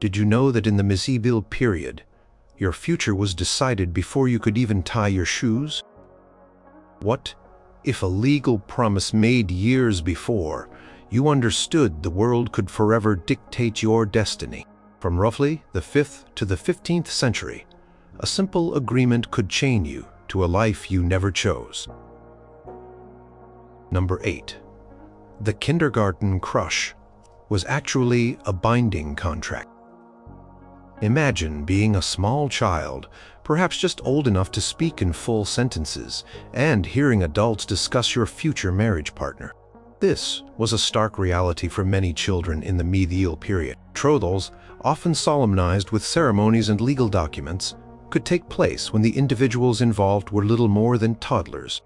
Did you know that in the medieval period, your future was decided before you could even tie your shoes? What if a legal promise made years before you understood the world could forever dictate your destiny? From roughly the 5th to the 15th century, a simple agreement could chain you to a life you never chose. Number 8. The kindergarten crush was actually a binding contract. Imagine being a small child, perhaps just old enough to speak in full sentences, and hearing adults discuss your future marriage partner. This was a stark reality for many children in the medieval period. Betrothals, often solemnized with ceremonies and legal documents, could take place when the individuals involved were little more than toddlers.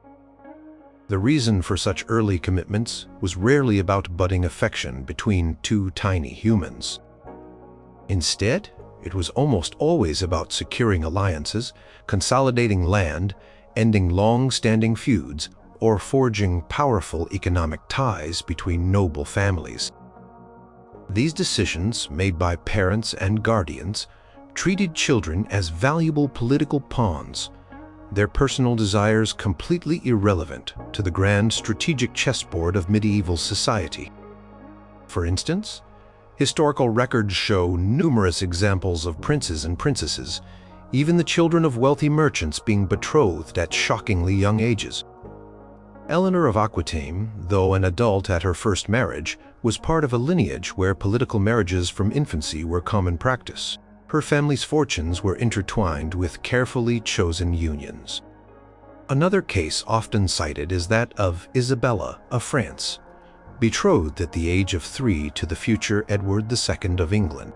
The reason for such early commitments was rarely about budding affection between two tiny humans. Instead, it was almost always about securing alliances, consolidating land, ending long-standing feuds, or forging powerful economic ties between noble families. These decisions, made by parents and guardians, treated children as valuable political pawns, their personal desires completely irrelevant to the grand strategic chessboard of medieval society. For instance, historical records show numerous examples of princes and princesses, even the children of wealthy merchants, being betrothed at shockingly young ages. Eleanor of Aquitaine, though an adult at her first marriage, was part of a lineage where political marriages from infancy were common practice. Her family's fortunes were intertwined with carefully chosen unions. Another case often cited is that of Isabella of France, betrothed at the age of 3 to the future Edward II of England.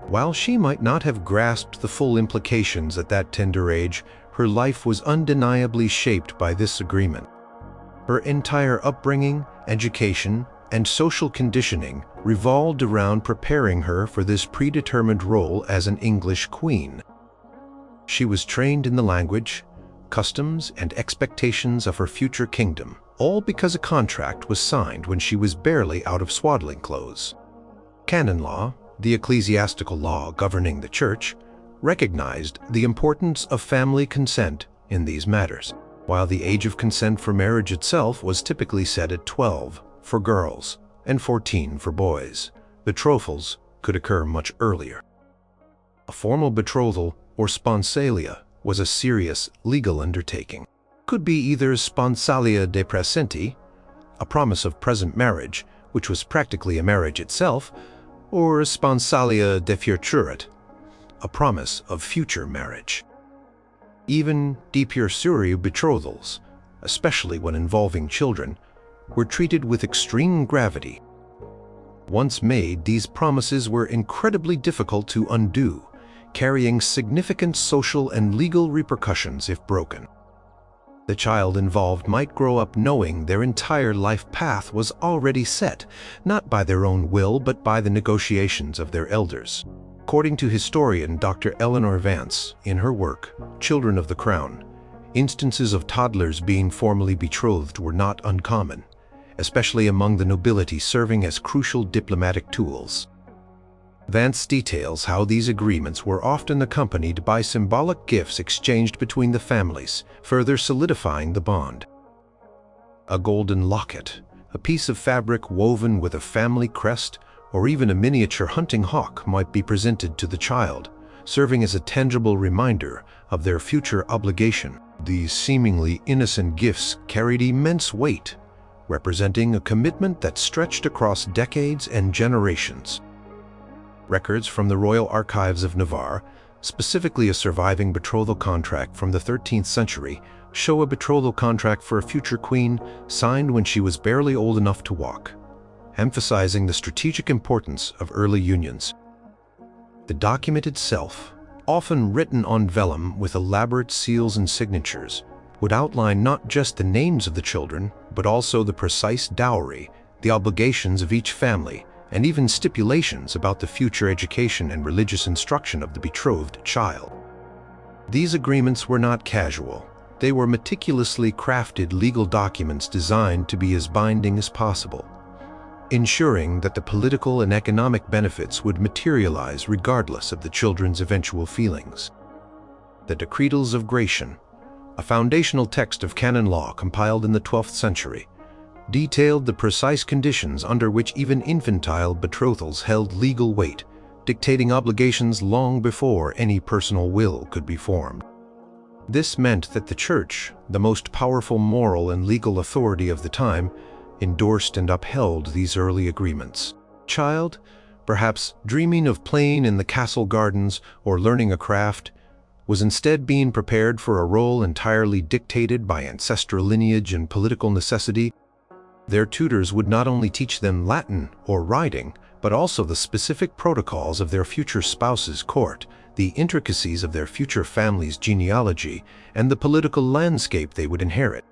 While she might not have grasped the full implications at that tender age, her life was undeniably shaped by this agreement. Her entire upbringing, education, and social conditioning revolved around preparing her for this predetermined role as an English queen. She was trained in the language, customs, and expectations of her future kingdom, all because a contract was signed when she was barely out of swaddling clothes. Canon law, the ecclesiastical law governing the church, recognized the importance of family consent in these matters. While the age of consent for marriage itself was typically set at 12 for girls and 14 for boys, betrothals could occur much earlier. A formal betrothal, or sponsalia, was a serious legal undertaking. It could be either sponsalia de presenti, a promise of present marriage, which was practically a marriage itself, or sponsalia de futurit, a promise of future marriage. Even de pure betrothals, especially when involving children, were treated with extreme gravity. Once made, these promises were incredibly difficult to undo, carrying significant social and legal repercussions if broken. The child involved might grow up knowing their entire life path was already set, not by their own will but by the negotiations of their elders. According to historian Dr. Eleanor Vance, in her work, Children of the Crown, instances of toddlers being formally betrothed were not uncommon, especially among the nobility serving as crucial diplomatic tools. Vance details how these agreements were often accompanied by symbolic gifts exchanged between the families, further solidifying the bond. A golden locket, a piece of fabric woven with a family crest, or even a miniature hunting hawk might be presented to the child, serving as a tangible reminder of their future obligation. These seemingly innocent gifts carried immense weight, representing a commitment that stretched across decades and generations. Records from the Royal Archives of Navarre, specifically a surviving betrothal contract from the 13th century, show a betrothal contract for a future queen signed when she was barely old enough to walk, emphasizing the strategic importance of early unions. The document itself, often written on vellum with elaborate seals and signatures, would outline not just the names of the children, but also the precise dowry, the obligations of each family, and even stipulations about the future education and religious instruction of the betrothed child. These agreements were not casual. They were meticulously crafted legal documents designed to be as binding as possible. ensuring that the political and economic benefits would materialize regardless of the children's eventual feelings. The Decretals of Gratian, a foundational text of canon law compiled in the 12th century, detailed the precise conditions under which even infantile betrothals held legal weight, dictating obligations long before any personal will could be formed. This meant that the Church, the most powerful moral and legal authority of the time, endorsed and upheld these early agreements. Child, perhaps dreaming of playing in the castle gardens or learning a craft, was instead being prepared for a role entirely dictated by ancestral lineage and political necessity. Their tutors would not only teach them Latin or writing, but also the specific protocols of their future spouse's court, the intricacies of their future family's genealogy, and the political landscape they would inherit.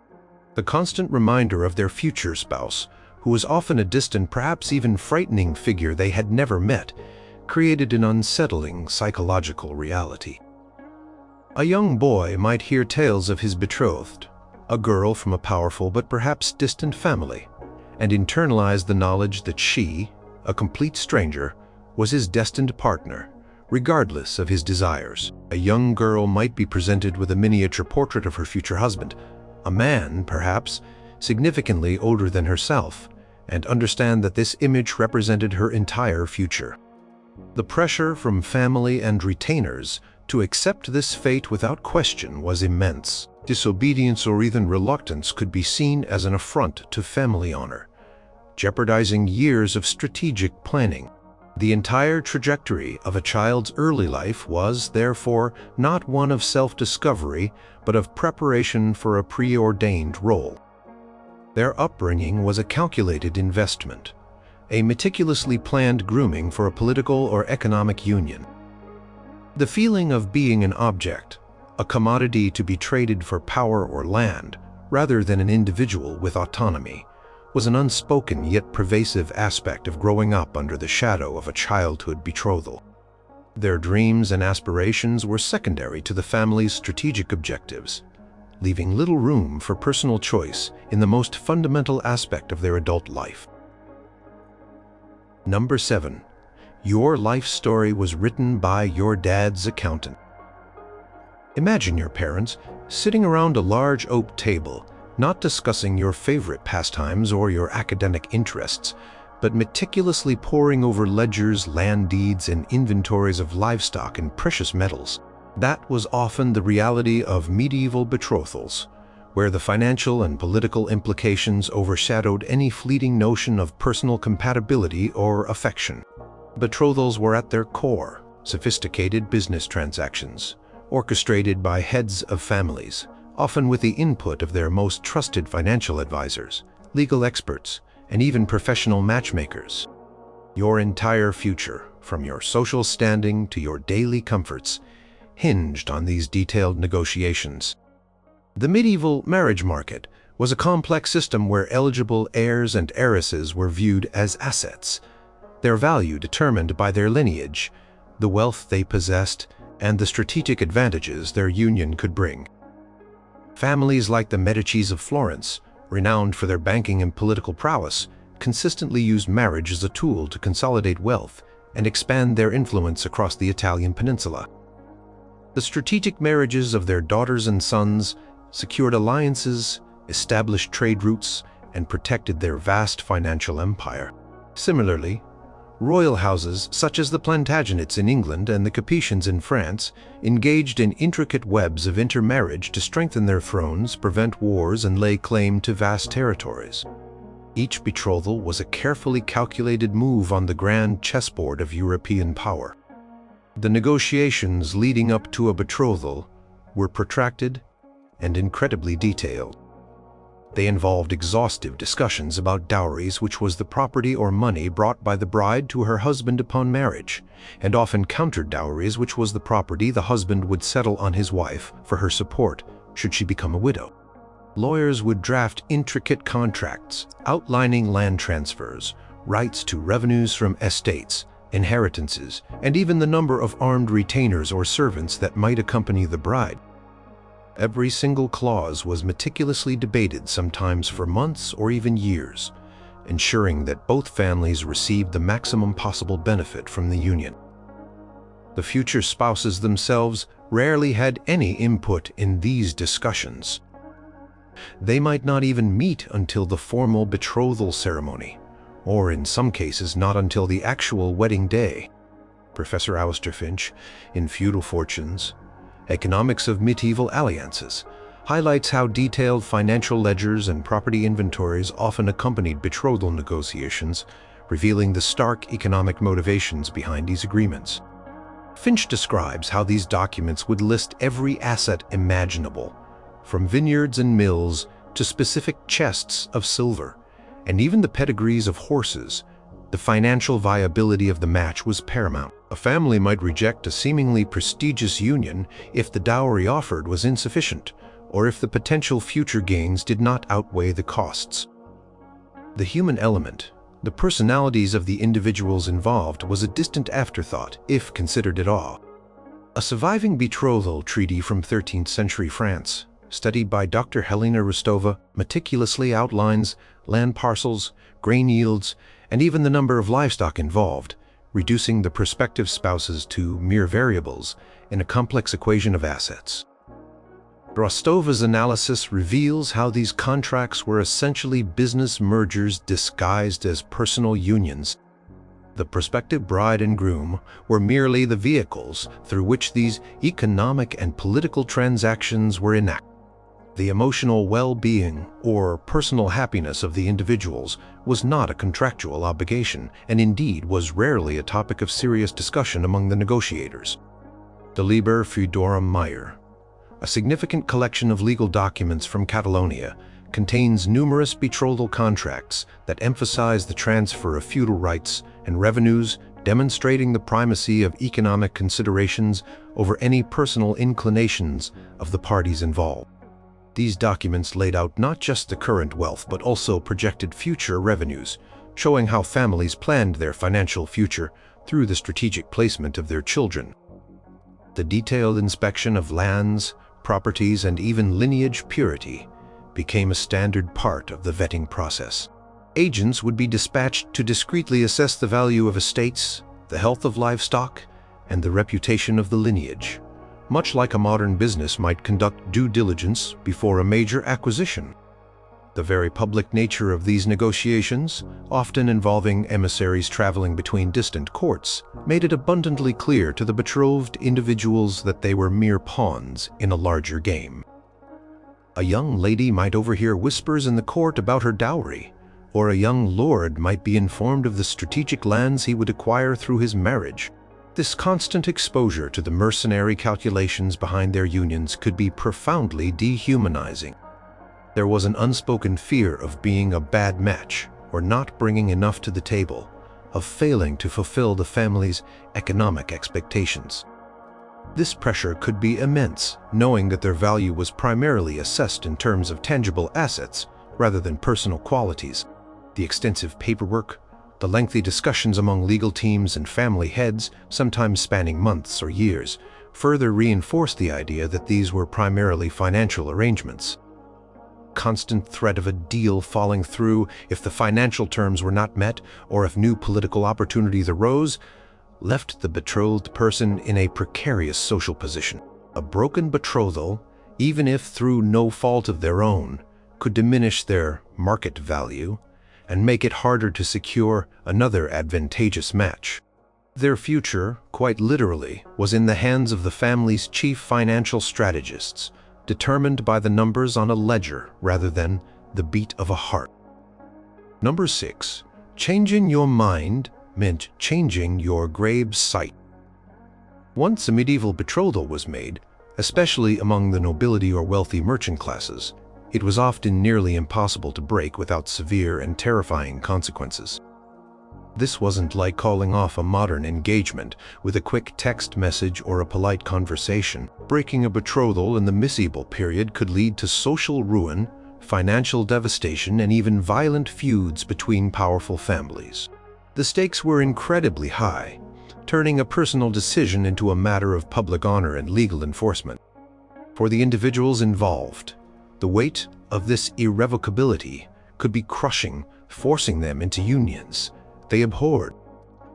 The constant reminder of their future spouse, who was often a distant, perhaps even frightening figure they had never met, created an unsettling psychological reality. A young boy might hear tales of his betrothed, a girl from a powerful but perhaps distant family, and internalize the knowledge that she, a complete stranger, was his destined partner, regardless of his desires. A young girl might be presented with a miniature portrait of her future husband, a man, perhaps, significantly older than herself, and understand that this image represented her entire future. The pressure from family and retainers to accept this fate without question was immense. Disobedience or even reluctance could be seen as an affront to family honor, jeopardizing years of strategic planning. The entire trajectory of a child's early life was, therefore, not one of self-discovery, but of preparation for a preordained role. Their upbringing was a calculated investment, a meticulously planned grooming for a political or economic union. The feeling of being an object, a commodity to be traded for power or land, rather than an individual with autonomy, was an unspoken yet pervasive aspect of growing up under the shadow of a childhood betrothal. Their dreams and aspirations were secondary to the family's strategic objectives, leaving little room for personal choice in the most fundamental aspect of their adult life. Number 7. Your life story was written by your dad's accountant. Imagine your parents sitting around a large oak table, not discussing your favorite pastimes or your academic interests, but meticulously poring over ledgers, land deeds, and inventories of livestock and precious metals. That was often the reality of medieval betrothals, where the financial and political implications overshadowed any fleeting notion of personal compatibility or affection. Betrothals were at their core sophisticated business transactions, orchestrated by heads of families, often with the input of their most trusted financial advisors, legal experts, and even professional matchmakers. Your entire future, from your social standing to your daily comforts, hinged on these detailed negotiations. The medieval marriage market was a complex system where eligible heirs and heiresses were viewed as assets, their value determined by their lineage, the wealth they possessed, and the strategic advantages their union could bring. Families like the Medicis of Florence, renowned for their banking and political prowess, consistently used marriage as a tool to consolidate wealth and expand their influence across the Italian peninsula. The strategic marriages of their daughters and sons secured alliances, established trade routes, and protected their vast financial empire. Similarly, royal houses such as the Plantagenets in England and the Capetians in France engaged in intricate webs of intermarriage to strengthen their thrones, prevent wars, and lay claim to vast territories. Each betrothal was a carefully calculated move on the grand chessboard of European power. The negotiations leading up to a betrothal were protracted and incredibly detailed. They involved exhaustive discussions about dowries, which was the property or money brought by the bride to her husband upon marriage, and often counter-dowries, which was the property the husband would settle on his wife for her support should she become a widow. Lawyers would draft intricate contracts outlining land transfers, rights to revenues from estates, inheritances, and even the number of armed retainers or servants that might accompany the bride. Every single clause was meticulously debated, sometimes for months or even years, ensuring that both families received the maximum possible benefit from the union. The future spouses themselves rarely had any input in these discussions. They might not even meet until the formal betrothal ceremony, or in some cases not until the actual wedding day. Professor Alistair Finch, in Feudal Fortunes, Economics of Medieval Alliances, highlights how detailed financial ledgers and property inventories often accompanied betrothal negotiations, revealing the stark economic motivations behind these agreements. Finch describes how these documents would list every asset imaginable, from vineyards and mills to specific chests of silver, and even the pedigrees of horses. The financial viability of the match was paramount. A family might reject a seemingly prestigious union if the dowry offered was insufficient, or if the potential future gains did not outweigh the costs. The human element, the personalities of the individuals involved, was a distant afterthought, if considered at all. A surviving betrothal treaty from 13th century France, studied by Dr. Helena Rostova, meticulously outlines land parcels, grain yields, and even the number of livestock involved, reducing the prospective spouses to mere variables in a complex equation of assets. Rostova's analysis reveals how these contracts were essentially business mergers disguised as personal unions. The prospective bride and groom were merely the vehicles through which these economic and political transactions were enacted. The emotional well-being or personal happiness of the individuals was not a contractual obligation, and indeed was rarely a topic of serious discussion among the negotiators. The Liber Feudorum Maior, a significant collection of legal documents from Catalonia, contains numerous betrothal contracts that emphasize the transfer of feudal rights and revenues, demonstrating the primacy of economic considerations over any personal inclinations of the parties involved. These documents laid out not just the current wealth but also projected future revenues, showing how families planned their financial future through the strategic placement of their children. The detailed inspection of lands, properties, and even lineage purity became a standard part of the vetting process. Agents would be dispatched to discreetly assess the value of estates, the health of livestock, and the reputation of the lineage, much like a modern business might conduct due diligence before a major acquisition. The very public nature of these negotiations, often involving emissaries traveling between distant courts, made it abundantly clear to the betrothed individuals that they were mere pawns in a larger game. A young lady might overhear whispers in the court about her dowry, or a young lord might be informed of the strategic lands he would acquire through his marriage. This constant exposure to the mercenary calculations behind their unions could be profoundly dehumanizing. There was an unspoken fear of being a bad match, or not bringing enough to the table, of failing to fulfill the family's economic expectations. This pressure could be immense, knowing that their value was primarily assessed in terms of tangible assets rather than personal qualities. The extensive paperwork, the lengthy discussions among legal teams and family heads, sometimes spanning months or years, further reinforced the idea that these were primarily financial arrangements. Constant threat of a deal falling through if the financial terms were not met or if new political opportunities arose left the betrothed person in a precarious social position. A broken betrothal, even if through no fault of their own, could diminish their market value and make it harder to secure another advantageous match. Their future, quite literally, was in the hands of the family's chief financial strategists, determined by the numbers on a ledger rather than the beat of a heart. Number 6. Changing your mind meant changing your grave's site. Once a medieval betrothal was made, especially among the nobility or wealthy merchant classes, it was often nearly impossible to break without severe and terrifying consequences. This wasn't like calling off a modern engagement with a quick text message or a polite conversation. Breaking a betrothal in the medieval period could lead to social ruin, financial devastation, and even violent feuds between powerful families. The stakes were incredibly high, turning a personal decision into a matter of public honor and legal enforcement. For the individuals involved, the weight of this irrevocability could be crushing, forcing them into unions they abhorred.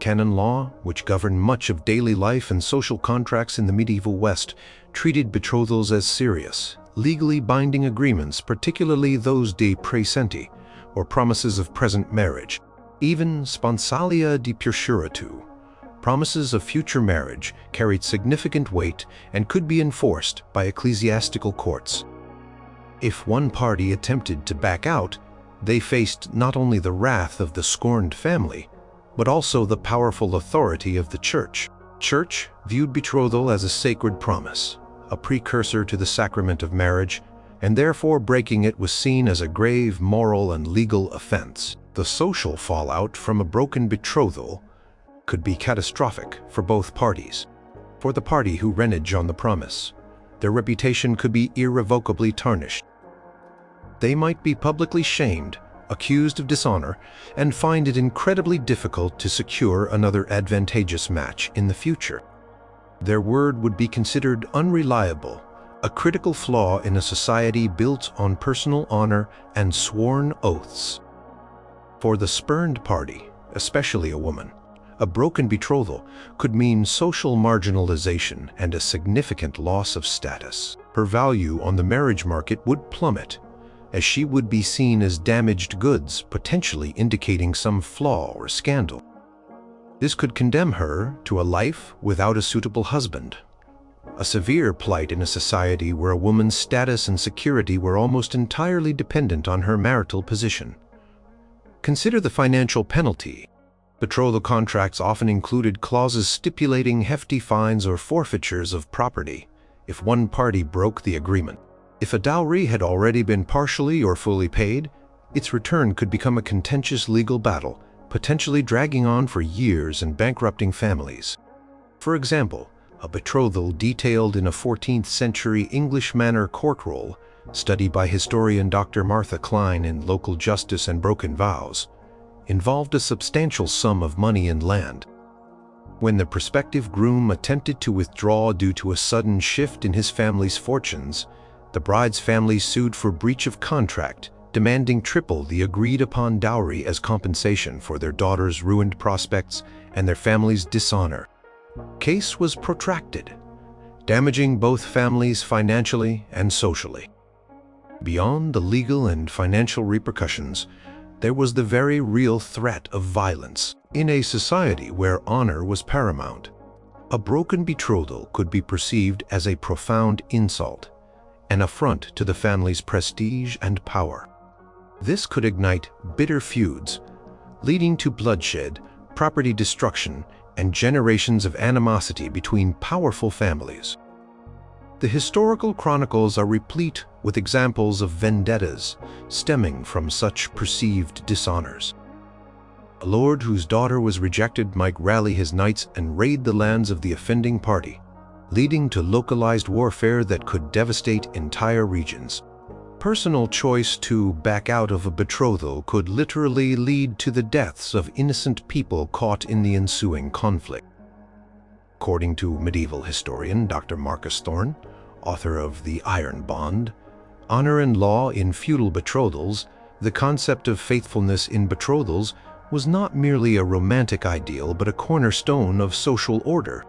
Canon law, which governed much of daily life and social contracts in the medieval West, treated betrothals as serious, legally binding agreements, particularly those de praesenti, or promises of present marriage. Even sponsalia de pursuratu, promises of future marriage, carried significant weight and could be enforced by ecclesiastical courts. If one party attempted to back out, they faced not only the wrath of the scorned family, but also the powerful authority of the Church. Church viewed betrothal as a sacred promise, a precursor to the sacrament of marriage, and therefore breaking it was seen as a grave moral and legal offense. The social fallout from a broken betrothal could be catastrophic for both parties. For the party who reneged on the promise, their reputation could be irrevocably tarnished. They might be publicly shamed, accused of dishonor, and find it incredibly difficult to secure another advantageous match in the future. Their word would be considered unreliable, a critical flaw in a society built on personal honor and sworn oaths. For the spurned party, especially a woman, a broken betrothal could mean social marginalization and a significant loss of status. Her value on the marriage market would plummet, as she would be seen as damaged goods, potentially indicating some flaw or scandal. This could condemn her to a life without a suitable husband, a severe plight in a society where a woman's status and security were almost entirely dependent on her marital position. Consider the financial penalty. Betrothal contracts often included clauses stipulating hefty fines or forfeitures of property if one party broke the agreement. If a dowry had already been partially or fully paid, its return could become a contentious legal battle, potentially dragging on for years and bankrupting families. For example, a betrothal detailed in a 14th century English manor court roll, studied by historian Dr. Martha Klein in Local Justice and Broken Vows, involved a substantial sum of money and land. When the prospective groom attempted to withdraw due to a sudden shift in his family's fortunes, the bride's family sued for breach of contract, demanding triple the agreed-upon dowry as compensation for their daughter's ruined prospects and their family's dishonor. Case was protracted, damaging both families financially and socially. Beyond the legal and financial repercussions, there was the very real threat of violence. In a society where honor was paramount, a broken betrothal could be perceived as a profound insult, an affront to the family's prestige and power. This could ignite bitter feuds, leading to bloodshed, property destruction, and generations of animosity between powerful families. The historical chronicles are replete with examples of vendettas stemming from such perceived dishonors. A lord whose daughter was rejected might rally his knights and raid the lands of the offending party, leading to localized warfare that could devastate entire regions. Personal choice to back out of a betrothal could literally lead to the deaths of innocent people caught in the ensuing conflict. According to medieval historian Dr. Marcus Thorne, author of The Iron Bond, Honor and Law in Feudal Betrothals, the concept of faithfulness in betrothals was not merely a romantic ideal but a cornerstone of social order.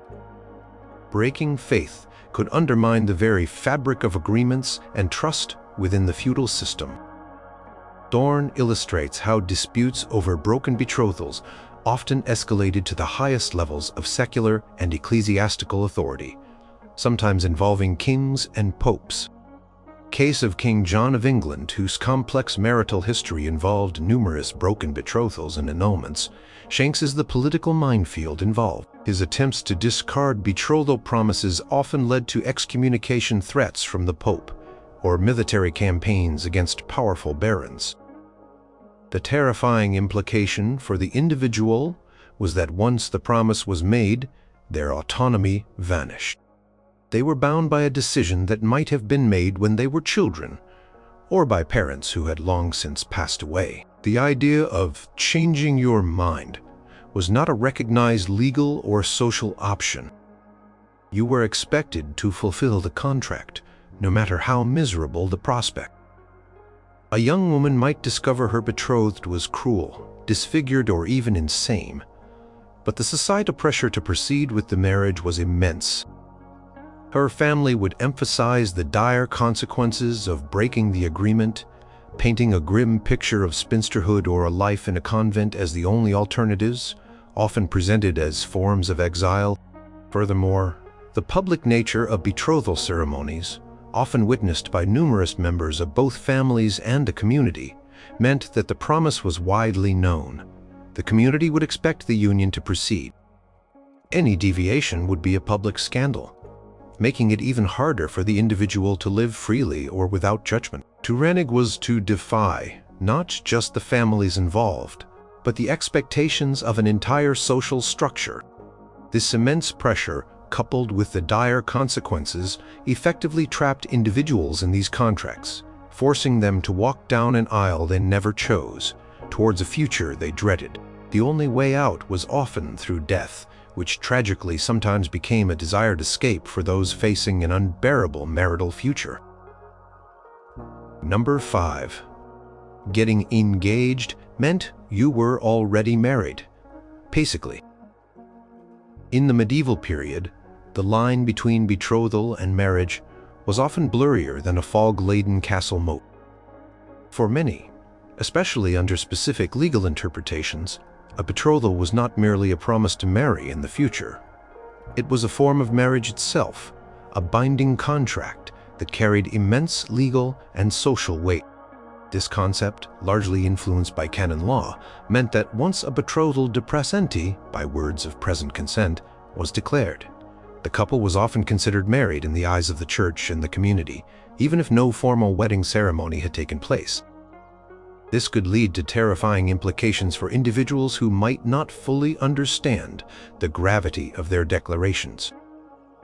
Breaking faith could undermine the very fabric of agreements and trust within the feudal system. Thorne illustrates how disputes over broken betrothals often escalated to the highest levels of secular and ecclesiastical authority, sometimes involving kings and popes. Case of King John of England, whose complex marital history involved numerous broken betrothals and annulments, shakes the political minefield involved. His attempts to discard betrothal promises often led to excommunication threats from the Pope or military campaigns against powerful barons. The terrifying implication for the individual was that once the promise was made, their autonomy vanished. They were bound by a decision that might have been made when they were children, or by parents who had long since passed away. The idea of changing your mind was not a recognized legal or social option. You were expected to fulfill the contract, no matter how miserable the prospect. A young woman might discover her betrothed was cruel, disfigured, or even insane, but the societal pressure to proceed with the marriage was immense. Her family would emphasize the dire consequences of breaking the agreement, painting a grim picture of spinsterhood or a life in a convent as the only alternatives, often presented as forms of exile. Furthermore, the public nature of betrothal ceremonies, often witnessed by numerous members of both families and the community, meant that the promise was widely known. The community would expect the union to proceed. Any deviation would be a public scandal, making it even harder for the individual to live freely or without judgment. To renege was to defy not just the families involved, but the expectations of an entire social structure. This immense pressure, coupled with the dire consequences, effectively trapped individuals in these contracts, forcing them to walk down an aisle they never chose, towards a future they dreaded. The only way out was often through death, which tragically sometimes became a desired escape for those facing an unbearable marital future. Number 5. Getting engaged meant you were already married. Basically, in the medieval period, the line between betrothal and marriage was often blurrier than a fog-laden castle moat. For many, especially under specific legal interpretations, a betrothal was not merely a promise to marry in the future. It was a form of marriage itself, a binding contract that carried immense legal and social weight. This concept, largely influenced by canon law, meant that once a betrothal de presenti, by words of present consent, was declared, the couple was often considered married in the eyes of the church and the community, even if no formal wedding ceremony had taken place. This could lead to terrifying implications for individuals who might not fully understand the gravity of their declarations.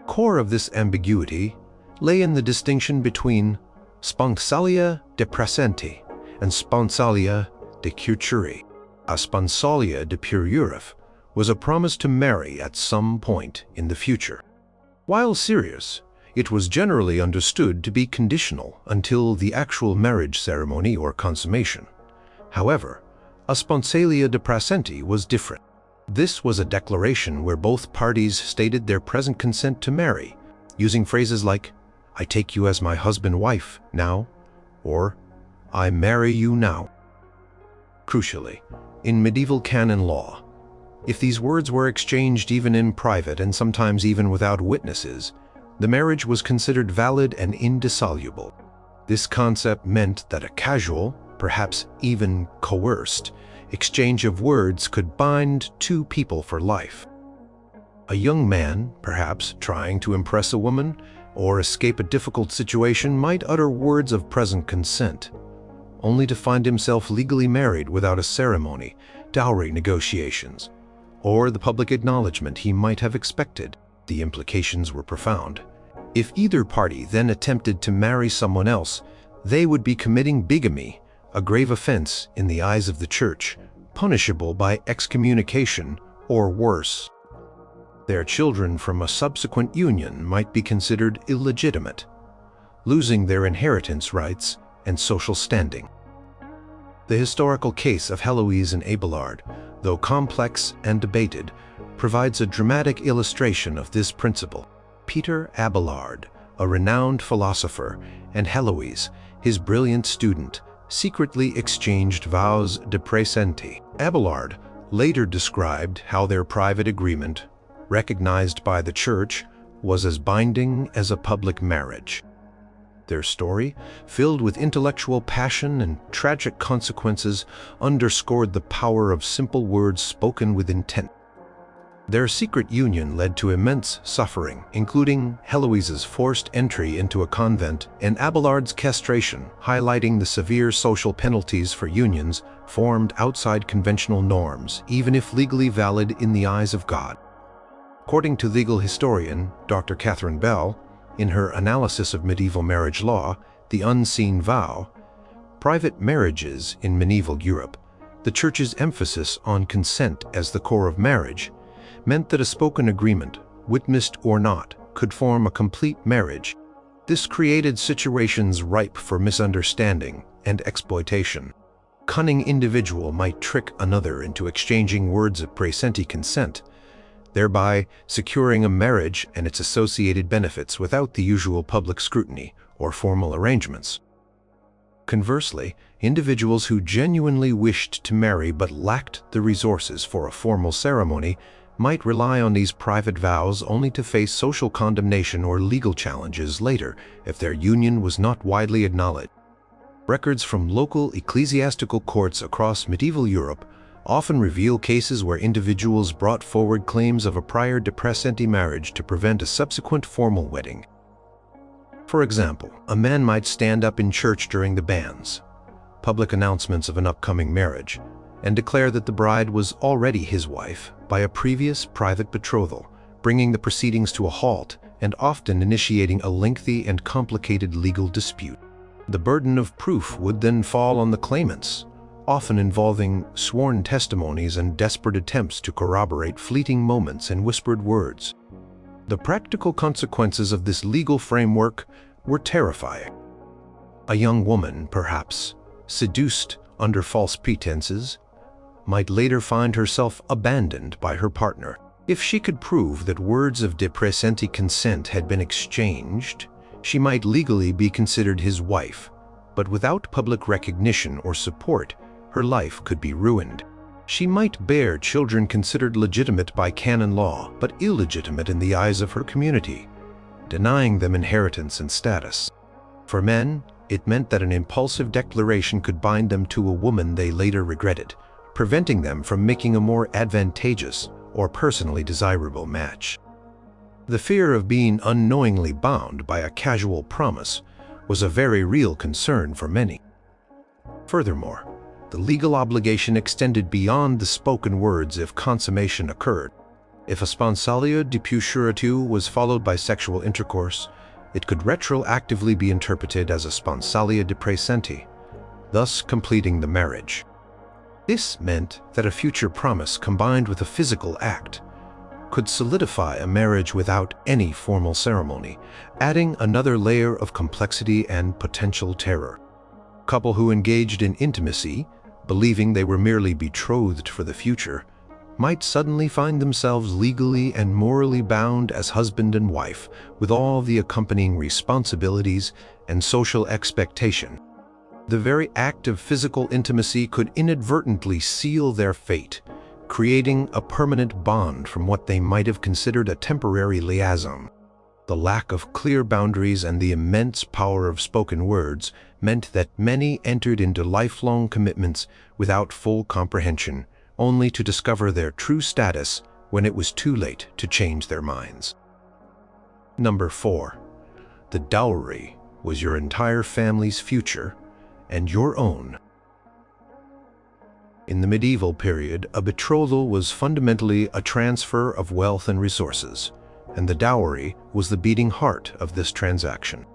Core of this ambiguity lay in the distinction between sponsalia de presenti and sponsalia de curiae. A sponsalia de puriurif was a promise to marry at some point in the future. While serious, it was generally understood to be conditional until the actual marriage ceremony or consummation. However, a sponsalia de presenti was different. This was a declaration where both parties stated their present consent to marry, using phrases like, "I take you as my husband-wife now," or "I marry you now." Crucially, in medieval canon law, if these words were exchanged even in private and sometimes even without witnesses, the marriage was considered valid and indissoluble. This concept meant that a casual, perhaps even coerced, exchange of words could bind two people for life. A young man, perhaps trying to impress a woman or escape a difficult situation, might utter words of present consent, only to find himself legally married without a ceremony, dowry negotiations, or the public acknowledgement he might have expected. The implications were profound. If either party then attempted to marry someone else, they would be committing bigamy, a grave offense in the eyes of the church, punishable by excommunication or worse. Their children from a subsequent union might be considered illegitimate, losing their inheritance rights and social standing. The historical case of Heloise and Abelard, though complex and debated, provides a dramatic illustration of this principle. Peter Abelard, a renowned philosopher, and Heloise, his brilliant student, secretly exchanged vows de presenti. Abelard later described how their private agreement, recognized by the church, was as binding as a public marriage. Their story, filled with intellectual passion and tragic consequences, underscored the power of simple words spoken with intent. Their secret union led to immense suffering, including Heloise's forced entry into a convent and Abelard's castration, highlighting the severe social penalties for unions formed outside conventional norms, even if legally valid in the eyes of God. According to legal historian Dr. Catherine Bell, in her analysis of medieval marriage law, The Unseen Vow, private marriages in medieval Europe, the Church's emphasis on consent as the core of marriage, meant that a spoken agreement, witnessed or not, could form a complete marriage. This created situations ripe for misunderstanding, and exploitation. A cunning individual might trick another into exchanging words of pre-ordained consent, thereby securing a marriage and its associated benefits without the usual public scrutiny or formal arrangements. Conversely, individuals who genuinely wished to marry but lacked the resources for a formal ceremony might rely on these private vows only to face social condemnation or legal challenges later if their union was not widely acknowledged. Records from local ecclesiastical courts across medieval Europe often reveal cases where individuals brought forward claims of a prior de pre-ordained marriage to prevent a subsequent formal wedding. For example, a man might stand up in church during the banns, public announcements of an upcoming marriage, and declare that the bride was already his wife by a previous private betrothal, bringing the proceedings to a halt and often initiating a lengthy and complicated legal dispute. The burden of proof would then fall on the claimants, often involving sworn testimonies and desperate attempts to corroborate fleeting moments and whispered words. The practical consequences of this legal framework were terrifying. A young woman, perhaps, seduced under false pretenses, might later find herself abandoned by her partner. If she could prove that words of de pre-ordained consent had been exchanged, she might legally be considered his wife, but without public recognition or support, her life could be ruined. She might bear children considered legitimate by canon law, but illegitimate in the eyes of her community, denying them inheritance and status. For men, it meant that an impulsive declaration could bind them to a woman they later regretted, preventing them from making a more advantageous or personally desirable match. The fear of being unknowingly bound by a casual promise was a very real concern for many. Furthermore, the legal obligation extended beyond the spoken words if consummation occurred. If a sponsalia de puturitu was followed by sexual intercourse, it could retroactively be interpreted as a sponsalia de pre-ordained, thus completing the marriage. This meant that a future promise combined with a physical act could solidify a marriage without any formal ceremony, adding another layer of complexity and potential terror. A couple who engaged in intimacy, believing they were merely betrothed for the future, might suddenly find themselves legally and morally bound as husband and wife with all the accompanying responsibilities and social expectation. The very act of physical intimacy could inadvertently seal their fate, creating a permanent bond from what they might have considered a temporary liaison. The lack of clear boundaries and the immense power of spoken words meant that many entered into lifelong commitments without full comprehension, only to discover their true status when it was too late to change their minds. Number 4. The dowry was your entire family's future and your own. In the medieval period, a betrothal was fundamentally a transfer of wealth and resources, and the dowry was the beating heart of this transaction.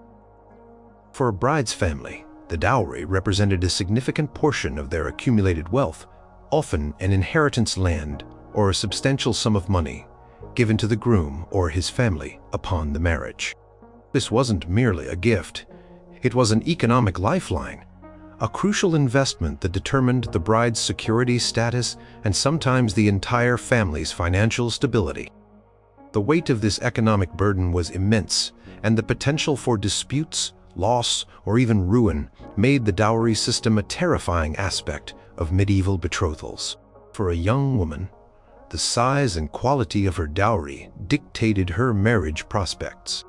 For a bride's family, the dowry represented a significant portion of their accumulated wealth, often an inheritance land or a substantial sum of money, given to the groom or his family upon the marriage. This wasn't merely a gift, it was an economic lifeline, a crucial investment that determined the bride's security status and sometimes the entire family's financial stability. The weight of this economic burden was immense, and the potential for disputes, loss, or even ruin made the dowry system a terrifying aspect of medieval betrothals. For a young woman, the size and quality of her dowry dictated her marriage prospects.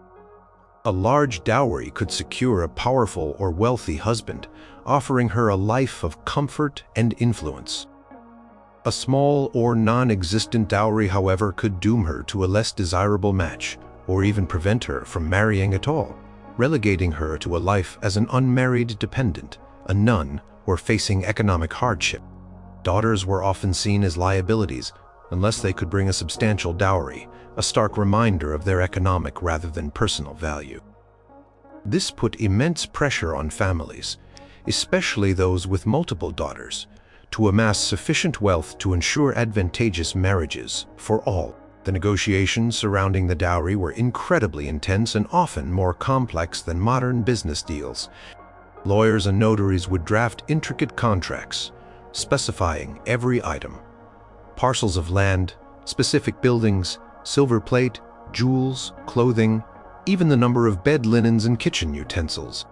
A large dowry could secure a powerful or wealthy husband, offering her a life of comfort and influence. A small or non-existent dowry, however, could doom her to a less desirable match, or even prevent her from marrying at all, relegating her to a life as an unmarried dependent, a nun, or facing economic hardship. Daughters were often seen as liabilities, unless they could bring a substantial dowry, a stark reminder of their economic rather than personal value. This put immense pressure on families, especially those with multiple daughters, to amass sufficient wealth to ensure advantageous marriages for all. The negotiations surrounding the dowry were incredibly intense and often more complex than modern business deals. Lawyers and notaries would draft intricate contracts, specifying every item: parcels of land, specific buildings, silver plate, jewels, clothing, even the number of bed linens and kitchen utensils.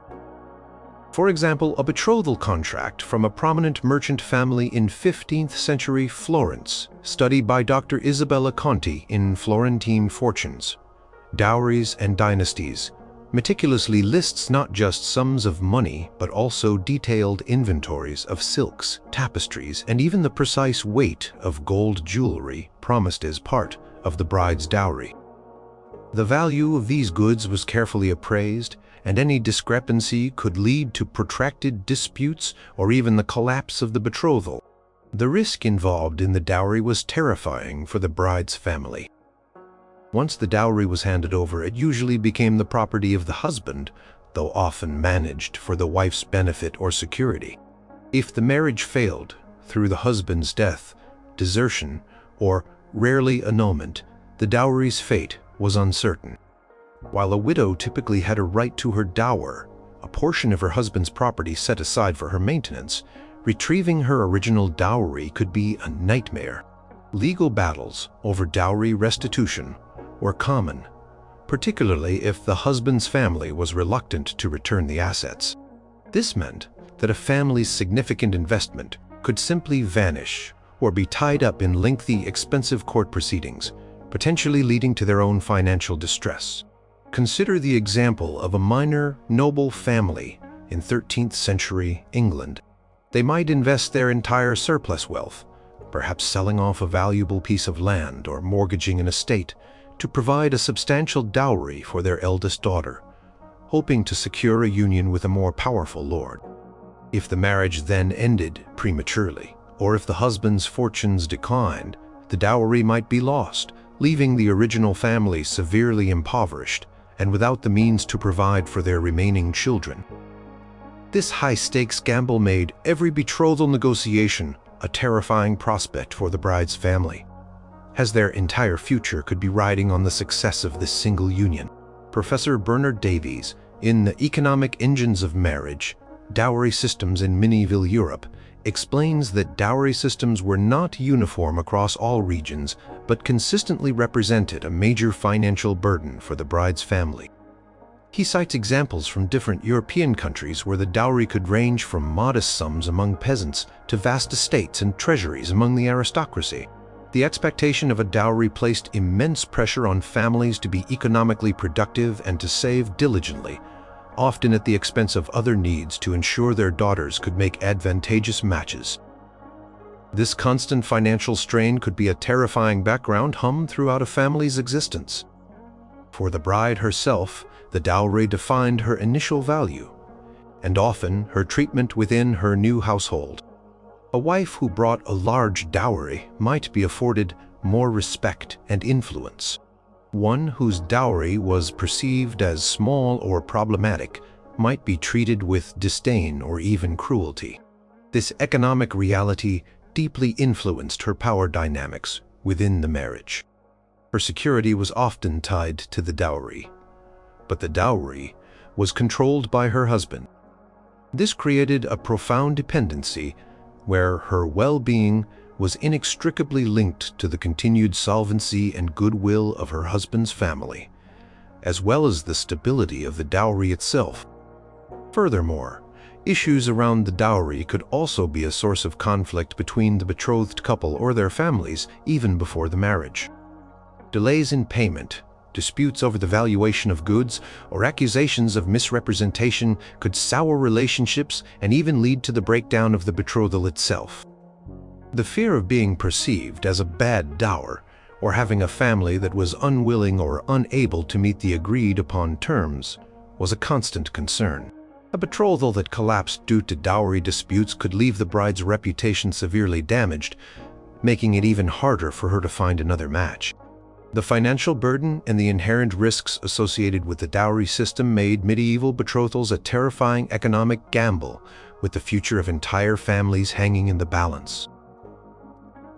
For example, a betrothal contract from a prominent merchant family in 15th century Florence, studied by Dr. Isabella Conti in Florentine Fortunes, Dowries and Dynasties, meticulously lists not just sums of money, but also detailed inventories of silks, tapestries, and even the precise weight of gold jewelry promised as part of the bride's dowry. The value of these goods was carefully appraised, and any discrepancy could lead to protracted disputes or even the collapse of the betrothal. The risk involved in the dowry was terrifying for the bride's family. Once the dowry was handed over, it usually became the property of the husband, though often managed for the wife's benefit or security. If the marriage failed through the husband's death, desertion, or rarely annulment, the dowry's fate was uncertain. While a widow typically had a right to her dower, a portion of her husband's property set aside for her maintenance, retrieving her original dowry could be a nightmare. Legal battles over dowry restitution were common, particularly if the husband's family was reluctant to return the assets. This meant that a family's significant investment could simply vanish or be tied up in lengthy, expensive court proceedings, potentially leading to their own financial distress. Consider the example of a minor, noble family in 13th century England. They might invest their entire surplus wealth, perhaps selling off a valuable piece of land or mortgaging an estate, to provide a substantial dowry for their eldest daughter, hoping to secure a union with a more powerful lord. If the marriage then ended prematurely, or if the husband's fortunes declined, the dowry might be lost, leaving the original family severely impoverished and without the means to provide for their remaining children. This high-stakes gamble made every betrothal negotiation a terrifying prospect for the bride's family, as their entire future could be riding on the success of this single union. Professor Bernard Davies, in The Economic Engines of Marriage, Dowry Systems in Medieval Europe, explains that dowry systems were not uniform across all regions, but consistently represented a major financial burden for the bride's family. He cites examples from different European countries where the dowry could range from modest sums among peasants to vast estates and treasuries among the aristocracy. The expectation of a dowry placed immense pressure on families to be economically productive and to save diligently, often at the expense of other needs to ensure their daughters could make advantageous matches. This constant financial strain could be a terrifying background hum throughout a family's existence. For the bride herself, the dowry defined her initial value, and often her treatment within her new household. A wife who brought a large dowry might be afforded more respect and influence. One whose dowry was perceived as small or problematic might be treated with disdain or even cruelty. This economic reality deeply influenced her power dynamics within the marriage. Her security was often tied to the dowry, but the dowry was controlled by her husband. This created a profound dependency where her well-being was inextricably linked to the continued solvency and goodwill of her husband's family, as well as the stability of the dowry itself. Furthermore, issues around the dowry could also be a source of conflict between the betrothed couple or their families even before the marriage. Delays in payment, disputes over the valuation of goods, or accusations of misrepresentation could sour relationships and even lead to the breakdown of the betrothal itself. The fear of being perceived as a bad dower, or having a family that was unwilling or unable to meet the agreed-upon terms, was a constant concern. A betrothal that collapsed due to dowry disputes could leave the bride's reputation severely damaged, making it even harder for her to find another match. The financial burden and the inherent risks associated with the dowry system made medieval betrothals a terrifying economic gamble, with the future of entire families hanging in the balance.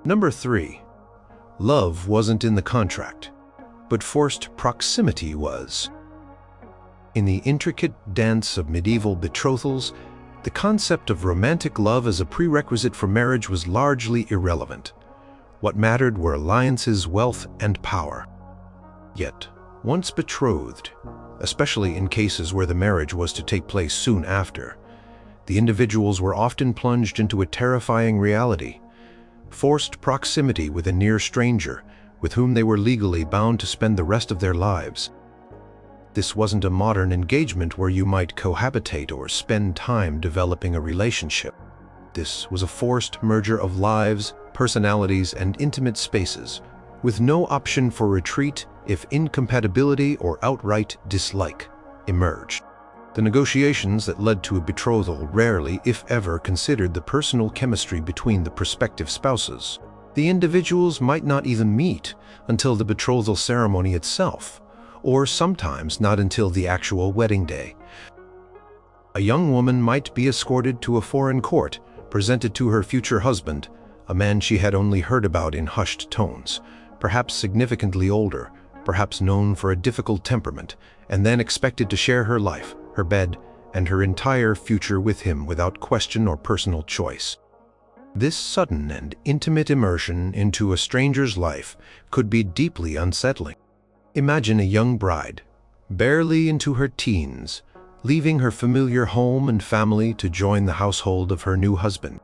Number 3. Love wasn't in the contract, but forced proximity was. In the intricate dance of medieval betrothals, the concept of romantic love as a prerequisite for marriage was largely irrelevant. What mattered were alliances, wealth, and power. Yet, once betrothed, especially in cases where the marriage was to take place soon after, the individuals were often plunged into a terrifying reality: forced proximity with a near stranger with whom they were legally bound to spend the rest of their lives. This wasn't a modern engagement where you might cohabitate or spend time developing a relationship. This was a forced merger of lives, personalities, and intimate spaces, with no option for retreat if incompatibility or outright dislike emerged. The negotiations that led to a betrothal rarely, if ever, considered the personal chemistry between the prospective spouses. The individuals might not even meet until the betrothal ceremony itself, or sometimes not until the actual wedding day. A young woman might be escorted to a foreign court, presented to her future husband, a man she had only heard about in hushed tones, perhaps significantly older, perhaps known for a difficult temperament, and then expected to share her life, her bed, and her entire future with him without question or personal choice. This sudden and intimate immersion into a stranger's life could be deeply unsettling. Imagine a young bride, barely into her teens, leaving her familiar home and family to join the household of her new husband.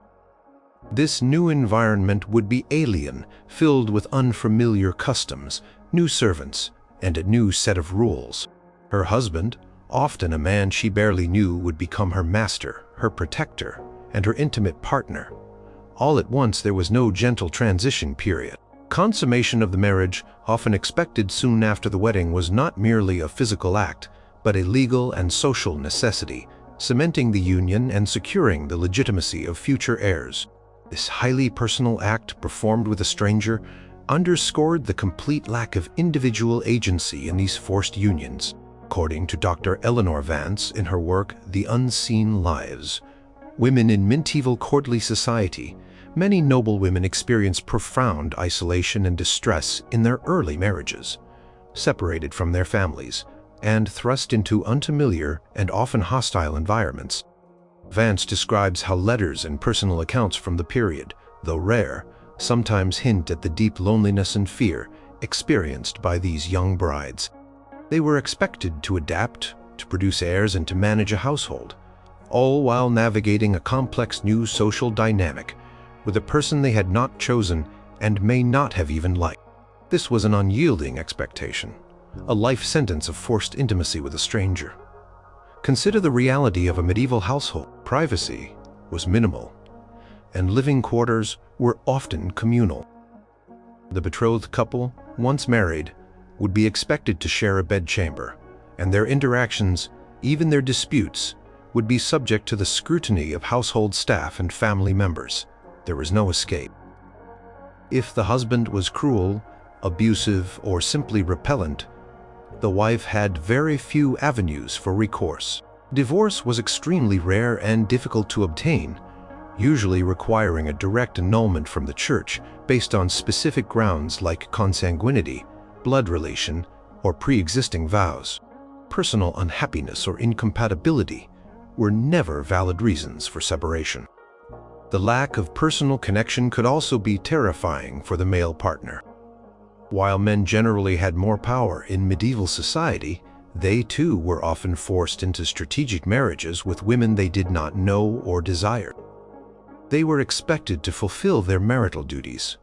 This new environment would be alien, filled with unfamiliar customs, new servants, and a new set of rules. Her husband, often a man she barely knew, would become her master, her protector, and her intimate partner. All at once, there was no gentle transition period. Consummation of the marriage, often expected soon after the wedding, was not merely a physical act, but a legal and social necessity, cementing the union and securing the legitimacy of future heirs. This highly personal act, performed with a stranger, underscored the complete lack of individual agency in these forced unions. According to Dr. Eleanor Vance in her work The Unseen Lives, Women in Medieval Courtly Society, many noble women experienced profound isolation and distress in their early marriages, separated from their families, and thrust into unfamiliar and often hostile environments. Vance describes how letters and personal accounts from the period, though rare, sometimes hint at the deep loneliness and fear experienced by these young brides. They were expected to adapt, to produce heirs, and to manage a household, all while navigating a complex new social dynamic with a person they had not chosen and may not have even liked. This was an unyielding expectation, a life sentence of forced intimacy with a stranger. Consider the reality of a medieval household. Privacy was minimal, and living quarters were often communal. The betrothed couple, once married, would be expected to share a bedchamber, and their interactions, even their disputes, would be subject to the scrutiny of household staff and family members. There was no escape. If the husband was cruel, abusive, or simply repellent, the wife had very few avenues for recourse. Divorce was extremely rare and difficult to obtain, usually requiring a direct annulment from the church based on specific grounds like consanguinity, blood relation, or pre-existing vows. Personal unhappiness or incompatibility were never valid reasons for separation. The lack of personal connection could also be terrifying for the male partner. While men generally had more power in medieval society, they too were often forced into strategic marriages with women they did not know or desire. They were expected to fulfill their marital duties,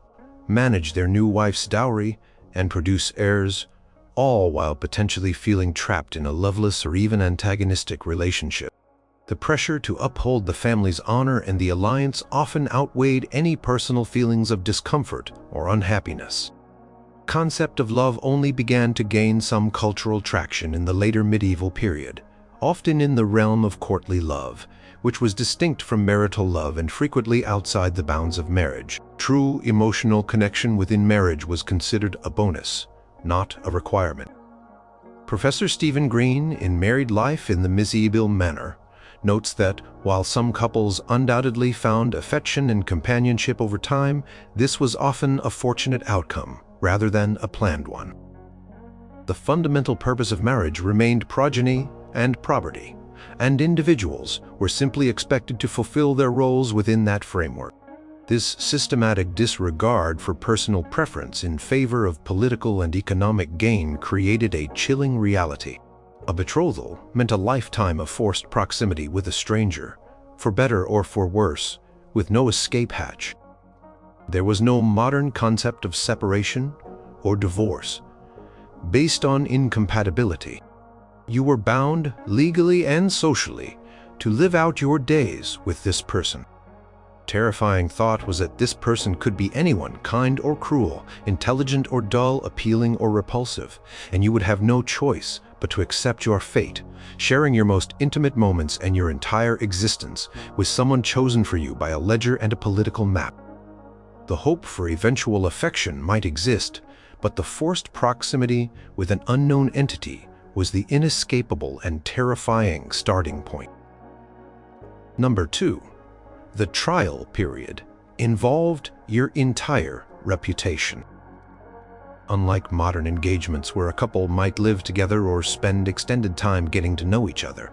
manage their new wife's dowry, and produce heirs, all while potentially feeling trapped in a loveless or even antagonistic relationship. The pressure to uphold the family's honor and the alliance often outweighed any personal feelings of discomfort or unhappiness. The concept of love only began to gain some cultural traction in the later medieval period, often in the realm of courtly love, which was distinct from marital love and frequently outside the bounds of marriage. True emotional connection within marriage was considered a bonus, not a requirement. Professor Stephen Green, in Married Life in the Medieval Manner, notes that while some couples undoubtedly found affection and companionship over time, this was often a fortunate outcome rather than a planned one. The fundamental purpose of marriage remained progeny and property, and individuals were simply expected to fulfill their roles within that framework. This systematic disregard for personal preference in favor of political and economic gain created a chilling reality. A betrothal meant a lifetime of forced proximity with a stranger, for better or for worse, with no escape hatch. There was no modern concept of separation or divorce based on incompatibility. You were bound, legally and socially, to live out your days with this person. Terrifying thought was that this person could be anyone, kind or cruel, intelligent or dull, appealing or repulsive, and you would have no choice but to accept your fate, sharing your most intimate moments and your entire existence with someone chosen for you by a ledger and a political map. The hope for eventual affection might exist, but the forced proximity with an unknown entity was the inescapable and terrifying starting point. Number 2. The trial period involved your entire reputation. Unlike modern engagements where a couple might live together or spend extended time getting to know each other,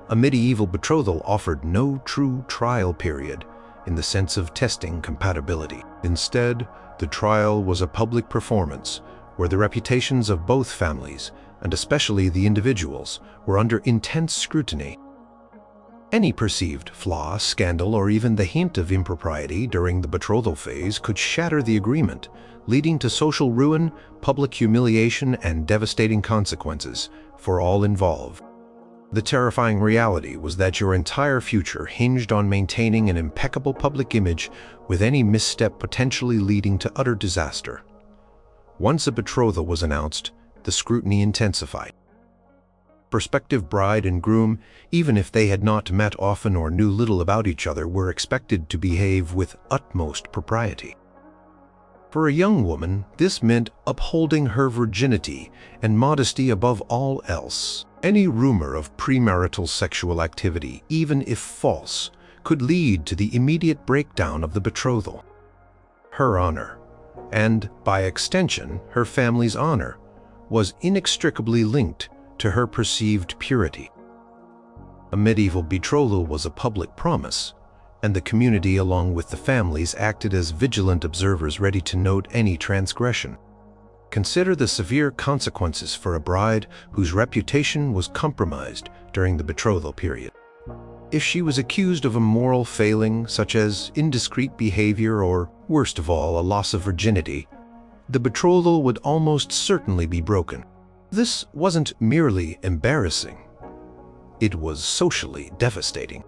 a medieval betrothal offered no true trial period in the sense of testing compatibility. Instead, the trial was a public performance where the reputations of both families, and especially the individuals, were under intense scrutiny. Any perceived flaw, scandal, or even the hint of impropriety during the betrothal phase could shatter the agreement, leading to social ruin, public humiliation, and devastating consequences for all involved. The terrifying reality was that your entire future hinged on maintaining an impeccable public image, with any misstep potentially leading to utter disaster. Once a betrothal was announced, the scrutiny intensified. Prospective bride and groom, even if they had not met often or knew little about each other, were expected to behave with utmost propriety. For a young woman, this meant upholding her virginity and modesty above all else. Any rumor of premarital sexual activity, even if false, could lead to the immediate breakdown of the betrothal. Her honor, and by extension her family's honor, was inextricably linked to her perceived purity. A medieval betrothal was a public promise, and the community along with the families acted as vigilant observers ready to note any transgression. Consider the severe consequences for a bride whose reputation was compromised during the betrothal period. If she was accused of a moral failing such as indiscreet behavior or, worst of all, a loss of virginity, the betrothal would almost certainly be broken. This wasn't merely embarrassing. It was socially devastating.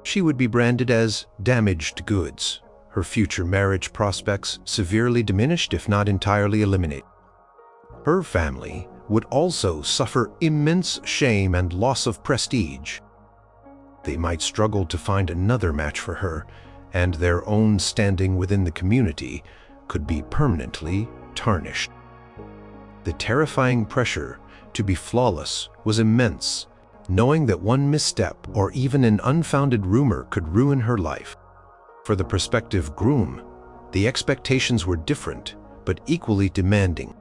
She would be branded as damaged goods, her future marriage prospects severely diminished if not entirely eliminated. Her family would also suffer immense shame and loss of prestige. They might struggle to find another match for her, and their own standing within the community could be permanently tarnished. The terrifying pressure to be flawless was immense, knowing that one misstep or even an unfounded rumor could ruin her life. For the prospective groom, the expectations were different but equally demanding.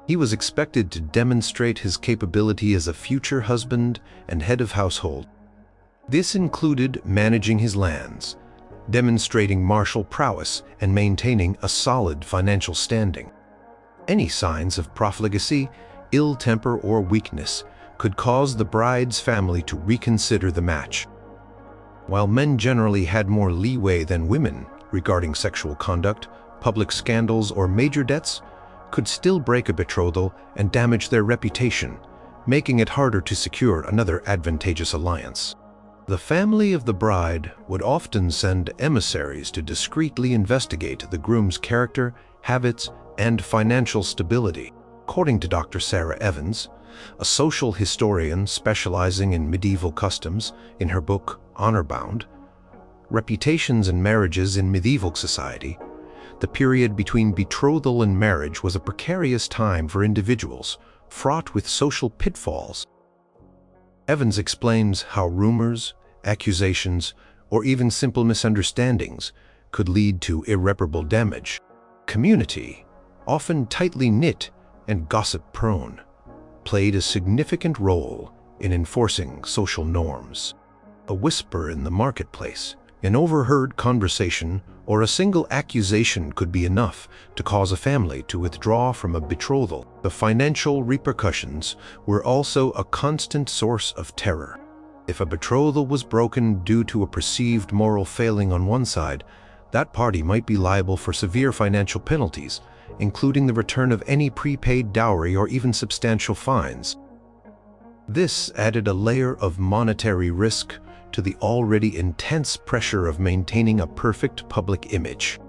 He was expected to demonstrate his capability as a future husband and head of household. This included managing his lands, demonstrating martial prowess, and maintaining a solid financial standing. Any signs of profligacy, ill temper, or weakness could cause the bride's family to reconsider the match. While men generally had more leeway than women regarding sexual conduct, public scandals or major debts could still break a betrothal and damage their reputation, making it harder to secure another advantageous alliance. The family of the bride would often send emissaries to discreetly investigate the groom's character, habits, and financial stability. According to Dr. Sarah Evans, a social historian specializing in medieval customs, in her book Honor Bound, Reputations and Marriages in Medieval Society, the period between betrothal and marriage was a precarious time for individuals, fraught with social pitfalls. Evans explains how rumors, accusations, or even simple misunderstandings could lead to irreparable damage. Community, often tightly knit and gossip-prone, played a significant role in enforcing social norms. A whisper in the marketplace, an overheard conversation, or a single accusation could be enough to cause a family to withdraw from a betrothal. The financial repercussions were also a constant source of terror. If a betrothal was broken due to a perceived moral failing on one side, that party might be liable for severe financial penalties, including the return of any prepaid dowry or even substantial fines. This added a layer of monetary risk to the already intense pressure of maintaining a perfect public image.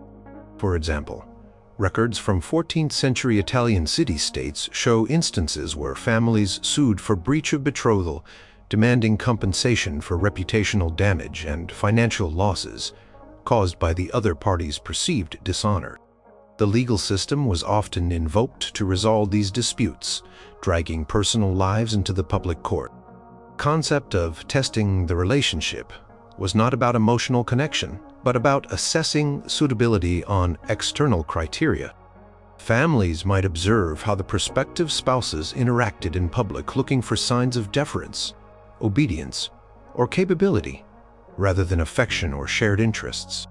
For example, records from 14th-century Italian city-states show instances where families sued for breach of betrothal, demanding compensation for reputational damage and financial losses caused by the other party's perceived dishonor. The legal system was often invoked to resolve these disputes, dragging personal lives into the public court. The concept of testing the relationship was not about emotional connection, but about assessing suitability on external criteria. Families might observe how the prospective spouses interacted in public, looking for signs of deference, obedience, or capability, rather than affection or shared interests.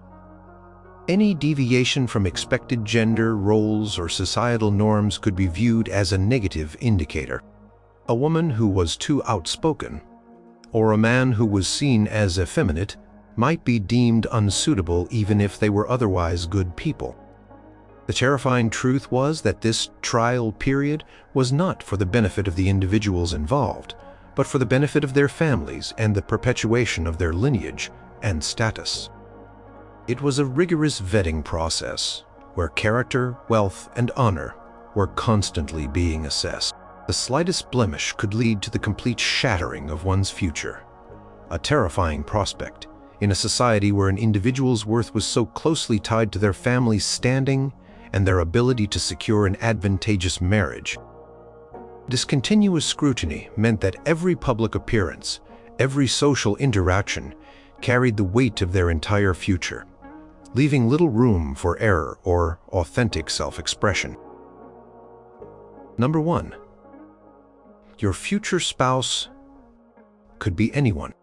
Any deviation from expected gender roles or societal norms could be viewed as a negative indicator. A woman who was too outspoken, or a man who was seen as effeminate, might be deemed unsuitable even if they were otherwise good people. The terrifying truth was that this trial period was not for the benefit of the individuals involved, but for the benefit of their families and the perpetuation of their lineage and status. It was a rigorous vetting process, where character, wealth, and honor were constantly being assessed. The slightest blemish could lead to the complete shattering of one's future. A terrifying prospect in a society where an individual's worth was so closely tied to their family's standing and their ability to secure an advantageous marriage. This continuous scrutiny meant that every public appearance, every social interaction, carried the weight of their entire future, leaving little room for error or authentic self-expression. Number 1. Your future spouse could be anyone.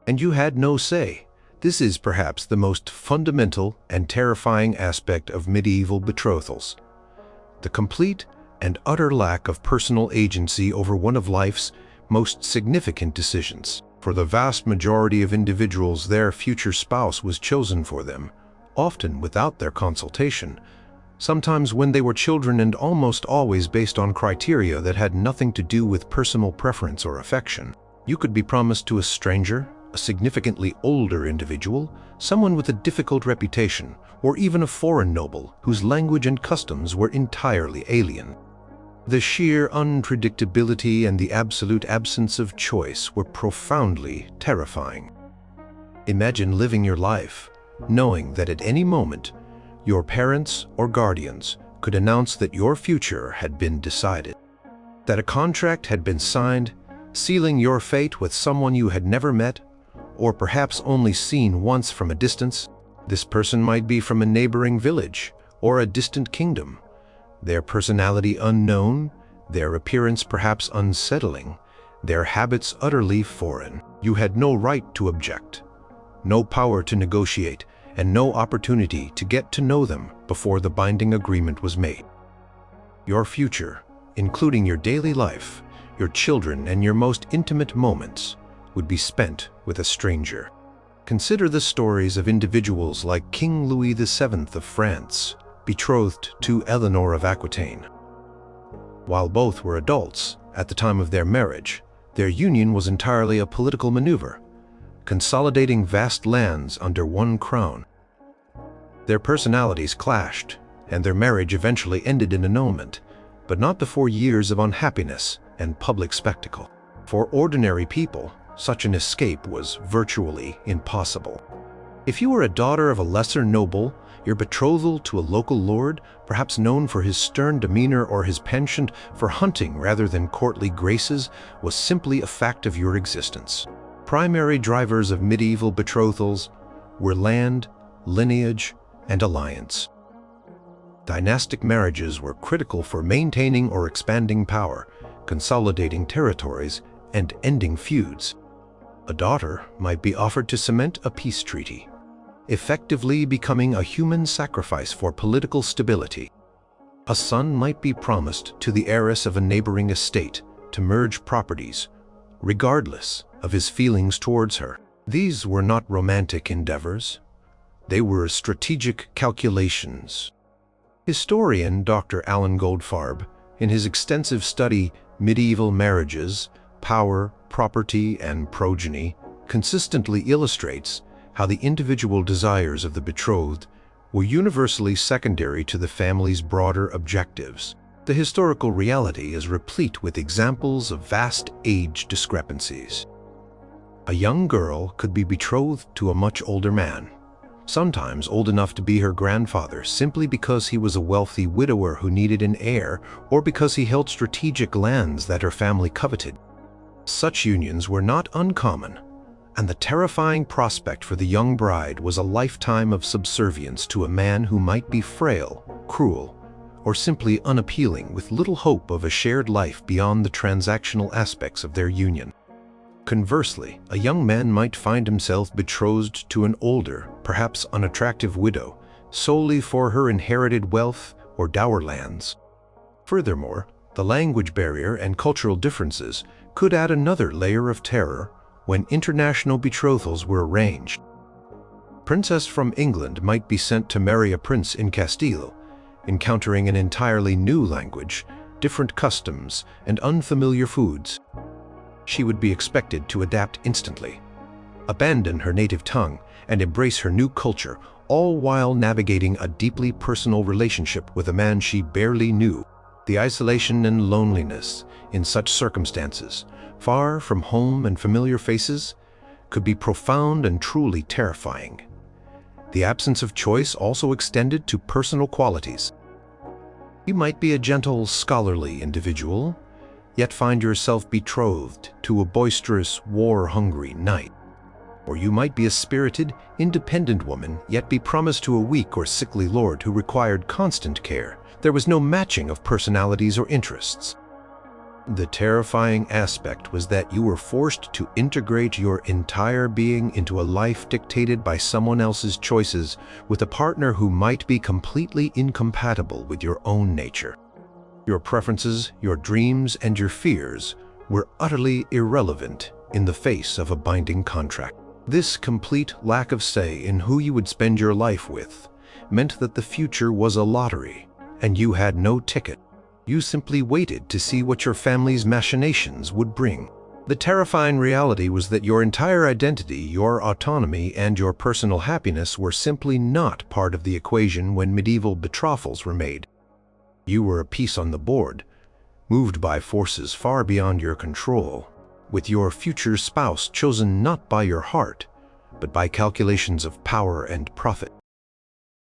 And you had no say. This is perhaps the most fundamental and terrifying aspect of medieval betrothals. The complete and utter lack of personal agency over one of life's most significant decisions. For the vast majority of individuals, their future spouse was chosen for them, often without their consultation, sometimes when they were children, and almost always based on criteria that had nothing to do with personal preference or affection. You could be promised to a stranger, a significantly older individual, someone with a difficult reputation, or even a foreign noble whose language and customs were entirely alien. The sheer unpredictability and the absolute absence of choice were profoundly terrifying. Imagine living your life knowing that at any moment your parents or guardians could announce that your future had been decided, that a contract had been signed, sealing your fate with someone you had never met, or perhaps only seen once from a distance. This person might be from a neighboring village or a distant kingdom, their personality unknown, their appearance perhaps unsettling, their habits utterly foreign. You had no right to object, no power to negotiate, and no opportunity to get to know them before the binding agreement was made. Your future, including your daily life, your children, and your most intimate moments, would be spent with a stranger. Consider the stories of individuals like King Louis VII of France, betrothed to Eleanor of Aquitaine. While both were adults at the time of their marriage, their union was entirely a political maneuver, consolidating vast lands under one crown. Their personalities clashed, and their marriage eventually ended in annulment, but not before years of unhappiness and public spectacle. For ordinary people, such an escape was virtually impossible. If you were a daughter of a lesser noble, your betrothal to a local lord, perhaps known for his stern demeanor or his penchant for hunting rather than courtly graces, was simply a fact of your existence. Primary drivers of medieval betrothals were land, lineage, and alliance. Dynastic marriages were critical for maintaining or expanding power, consolidating territories and ending feuds. A daughter might be offered to cement a peace treaty, effectively becoming a human sacrifice for political stability. A son might be promised to the heiress of a neighboring estate to merge properties, regardless of his feelings towards her. These were not romantic endeavors. They were strategic calculations. Historian Dr. Alan Goldfarb, in his extensive study Medieval Marriages, Power, Property, and Progeny, consistently illustrates how the individual desires of the betrothed were universally secondary to the family's broader objectives. The historical reality is replete with examples of vast age discrepancies. A young girl could be betrothed to a much older man, sometimes old enough to be her grandfather simply because he was a wealthy widower who needed an heir or because he held strategic lands that her family coveted. Such unions were not uncommon, and the terrifying prospect for the young bride was a lifetime of subservience to a man who might be frail, cruel, or simply unappealing, with little hope of a shared life beyond the transactional aspects of their union. Conversely, a young man might find himself betrothed to an older, perhaps unattractive widow, solely for her inherited wealth or dower lands. Furthermore, the language barrier and cultural differences could add another layer of terror when international betrothals were arranged. A princess from England might be sent to marry a prince in Castile, encountering an entirely new language, different customs, and unfamiliar foods. She would be expected to adapt instantly, abandon her native tongue, and embrace her new culture, all while navigating a deeply personal relationship with a man she barely knew. The isolation and loneliness in such circumstances, far from home and familiar faces, could be profound and truly terrifying. The absence of choice also extended to personal qualities. You might be a gentle, scholarly individual, yet find yourself betrothed to a boisterous, war-hungry knight. Or you might be a spirited, independent woman, yet be promised to a weak or sickly lord who required constant care. There was no matching of personalities or interests. The terrifying aspect was that you were forced to integrate your entire being into a life dictated by someone else's choices with a partner who might be completely incompatible with your own nature. Your preferences, your dreams, and your fears were utterly irrelevant in the face of a binding contract. This complete lack of say in who you would spend your life with meant that the future was a lottery, and you had no ticket. You simply waited to see what your family's machinations would bring. The terrifying reality was that your entire identity, your autonomy, and your personal happiness were simply not part of the equation when medieval betrothals were made. You were a piece on the board, moved by forces far beyond your control, with your future spouse chosen not by your heart, but by calculations of power and profit.